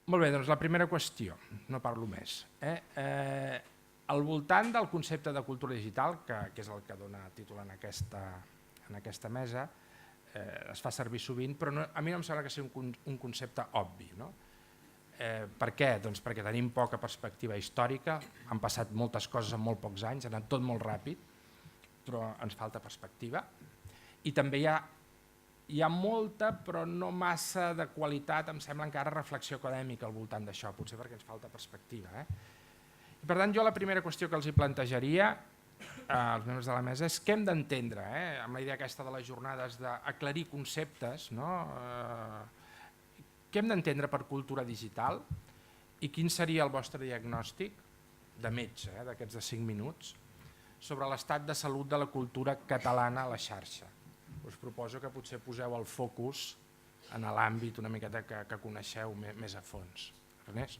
Molt bé, doncs la primera qüestió, no parlo més. Al voltant del concepte de cultura digital, que és el que dona títol en aquesta mesa, es fa servir sovint, però a mi no em sembla que sigui un concepte obvi. No? Per què? Doncs perquè tenim poca perspectiva històrica, han passat moltes coses en molt pocs anys, ha anat tot molt ràpid, però ens falta perspectiva. I també hi ha molta, però no massa de qualitat, em sembla encara reflexió acadèmica al voltant d'això, potser perquè ens falta perspectiva. I per tant, jo la primera qüestió que els hi plantejaria als membres de la mesa és què hem d'entendre, amb la idea aquesta de les jornades d'aclarir conceptes, no? Què hem d'entendre per cultura digital i quin seria el vostre diagnòstic de metge, d'aquests de 5 minuts, sobre l'estat de salut de la cultura catalana a la xarxa. Us proposo que potser poseu el focus en l'àmbit una miqueta que coneixeu més a fons. Ernest?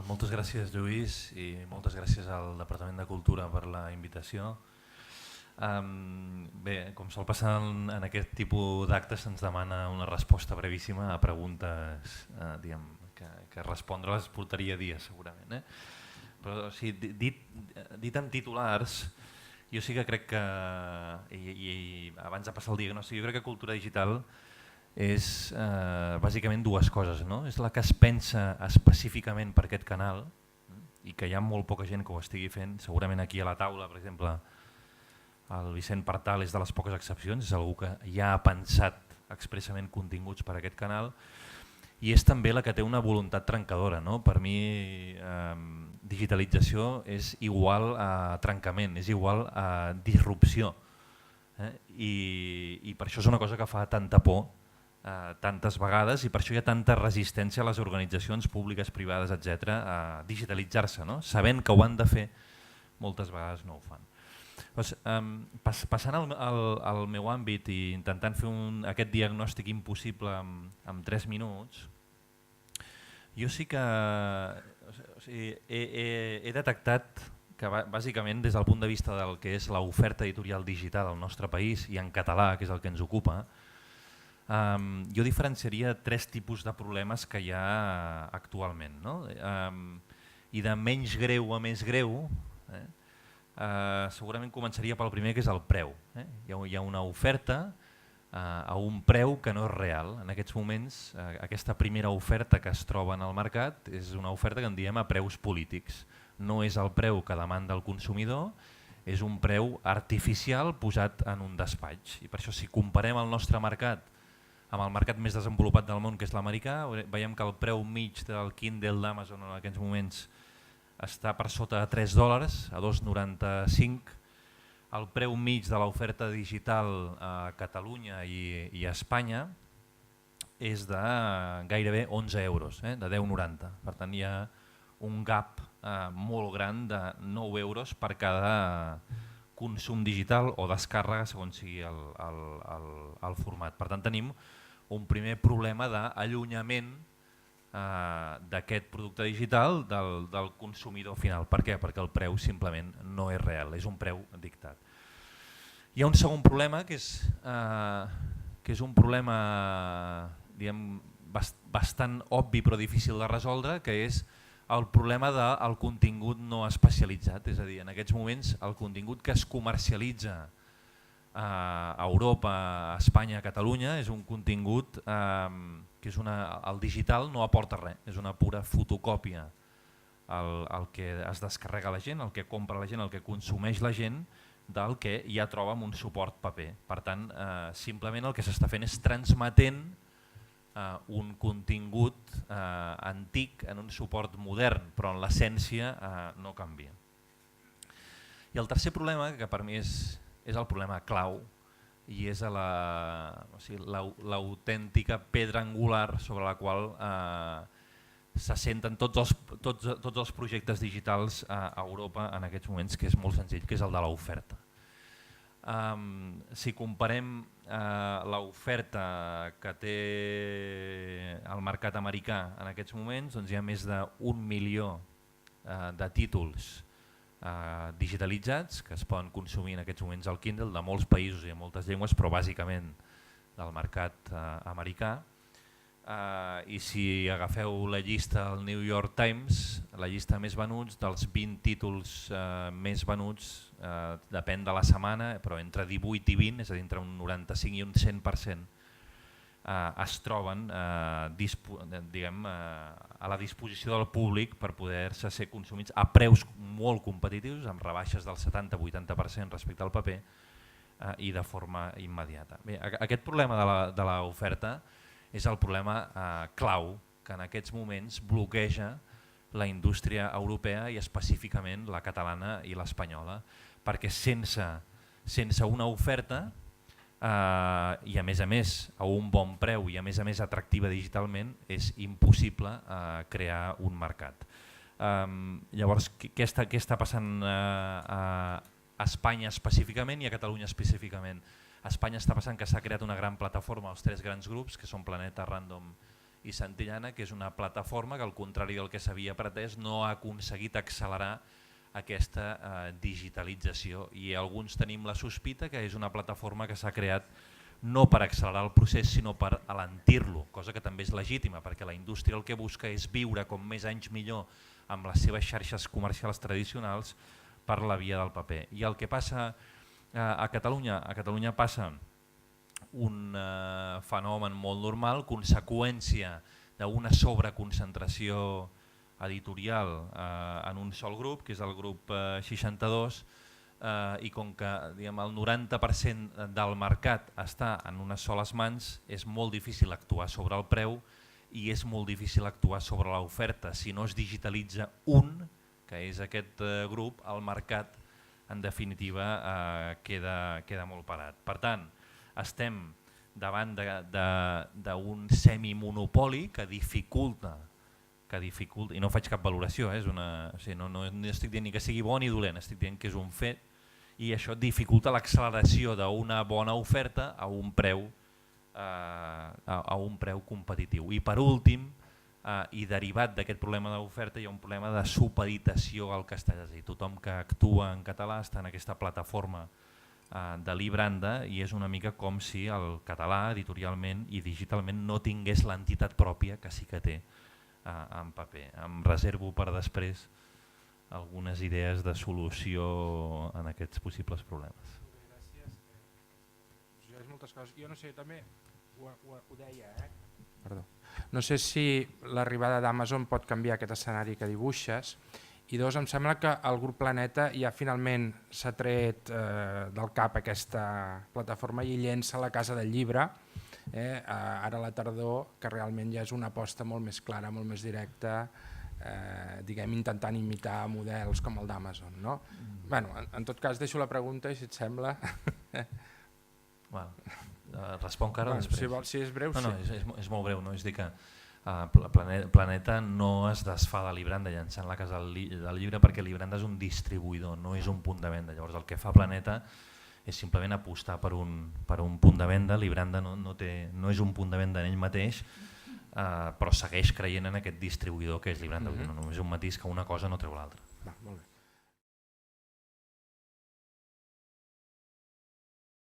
Moltes gràcies, Lluís, i moltes gràcies al Departament de Cultura per la invitació. Bé, com sol passar en aquest tipus d'actes, se'ns demana una resposta brevíssima a preguntes que respondre-les portaria dies, segurament. Però dit en titulars, jo sí que crec que, i abans de passar el diagnòstic, jo crec que cultura digital és bàsicament dues coses. És la que es pensa específicament per aquest canal i que hi ha molt poca gent que ho estigui fent. Segurament aquí a la taula, per exemple, el Vicent Partal és de les poques excepcions, és algú que ja ha pensat expressament continguts per a aquest canal, i és també la que té una voluntat trencadora. Per mi digitalització és igual a trencament, és igual a disrupció, i per això és una cosa que fa tanta por tantes vegades, i per això hi ha tanta resistència a les organitzacions públiques, privades, etc. a digitalitzar-se, sabent que ho han de fer, moltes vegades no ho fan. Passant al meu àmbit i intentant fer aquest diagnòstic impossible en 3 minuts, jo sí que he detectat que bàsicament des del punt de vista del que és l'oferta editorial digital al nostre país i en català, que és el que ens ocupa, jo diferenciaria 3 tipus de problemes que hi ha actualment. I de menys greu a més greu, segurament començaria pel primer, que és el preu. Hi ha una oferta a un preu que no és real. En aquests moments, aquesta primera oferta que es troba en el mercat és una oferta que en diem a preus polítics. No és el preu que demanda el consumidor, és un preu artificial posat en un despatx. I per això, si comparem el nostre mercat amb el mercat més desenvolupat del món, que és l'americà, veiem que el preu mig del Kindle d'Amazon en aquests moments està per sota de $3, a $2,95. El preu mig de l'oferta digital a Catalunya i a Espanya és de gairebé 11 euros, de 10,90. Per tant, hi ha un gap molt gran de 9 euros per cada consum digital o descàrrega, segons sigui el format. Per tant, tenim un primer problema d'allunyament d'aquest producte digital del consumidor final. Per què? Perquè el preu simplement no és real, és un preu dictat. Hi ha un segon problema que és un problema bastant obvi però difícil de resoldre, que és el problema del contingut no especialitzat. És a dir, en aquests moments el contingut que es comercialitza a Europa, a Espanya, a Catalunya, és un contingut que el digital no aporta res, és una pura fotocòpia. El que es descarrega la gent, el que compra la gent, el que consumeix la gent, del que ja troba en un suport paper. Per tant, simplement el que s'està fent és transmetent un contingut antic en un suport modern, però en l'essència no canvia. I el tercer problema, que per mi és el problema clau, i és l'autèntica pedra angular sobre la qual s'assenten tots els projectes digitals a Europa en aquests moments, que és molt senzill, que és el de l'oferta. Si comparem l'oferta que té el mercat americà en aquests moments, doncs hi ha més d'1 milió de títols digitalitzats que es poden consumir en aquests moments al Kindle de molts països i de moltes llengües, però bàsicament del mercat americà. I si agafeu la llista del New York Times, la llista més venuts, dels 20 títols més venuts, depèn de la setmana, però entre 18 i 20, és a dir, entre un 95 i un 100%, es troben a la disposició del públic per poder-se ser consumits a preus molt competitius, amb rebaixes del 70-80% respecte al paper i de forma immediata. Bé, aquest problema de l'oferta és el problema clau que en aquests moments bloqueja la indústria europea i específicament la catalana i l'espanyola, perquè sense una oferta i a més a un bon preu i a més atractiva digitalment és impossible crear un mercat. Llavors, què està passant a Espanya específicament i a Catalunya específicament? A Espanya està passant que s'ha creat una gran plataforma, els 3 grans grups, que són Planeta, Random i Santillana, que és una plataforma que, al contrari del que s'havia pretès, no ha aconseguit accelerar aquesta digitalització, i alguns tenim la sospita que és una plataforma que s'ha creat no per accelerar el procés sinó per alentir-lo, cosa que també és legítima perquè la indústria el que busca és viure com més anys millor amb les seves xarxes comercials tradicionals per la via del paper. I el que passa a Catalunya passa un fenomen molt normal, conseqüència d'una sobreconcentració editorial en un sol grup, que és el grup 62, i com que el 90% del mercat està en unes soles mans, és molt difícil actuar sobre el preu i és molt difícil actuar sobre l'oferta. Si no es digitalitza que és aquest grup, el mercat en definitiva queda molt parat. Per tant, estem davant d'un semimonopoli que dificulta, i no faig cap valoració, no estic dient ni que sigui bo ni dolent, estic dient que és un fet, i això dificulta l'acceleració d'una bona oferta a un preu competitiu. I per últim, i derivat d'aquest problema d'oferta, hi ha un problema de supeditació al castellà, és a dir, tothom que actua en català està en aquesta plataforma de Libranda i és una mica com si el català editorialment i digitalment no tingués l'entitat pròpia que sí que té en paper. Em reservo per després algunes idees de solució en aquests possibles problemes. Gràcies. Moltes coses. Jo no sé, també ho deia, perdó. No sé si l'arribada d'Amazon pot canviar aquest escenari que dibuixes, i dos, em sembla que el grup Planeta ja finalment s'ha tret del cap aquesta plataforma i llença la Casa del Llibre, ara a la tardor, que realment ja és una aposta molt més clara, molt més directa, intentant imitar models com el d'Amazon. En tot cas, deixo la pregunta i si et sembla... Responc ara o després? Si és breu, sí. És molt breu. És dir que Planeta no es desfà de Libranda llançant la Casa del Llibre perquè Libranda és un distribuïdor, no és un punt de venda. Llavors el que fa Planeta és simplement apostar per un punt de venda. Libranda no és un punt de venda en ell mateix, però segueix creient en aquest distribuïdor que és Libranda. Només un matís que una cosa no treu l'altra. Molt bé.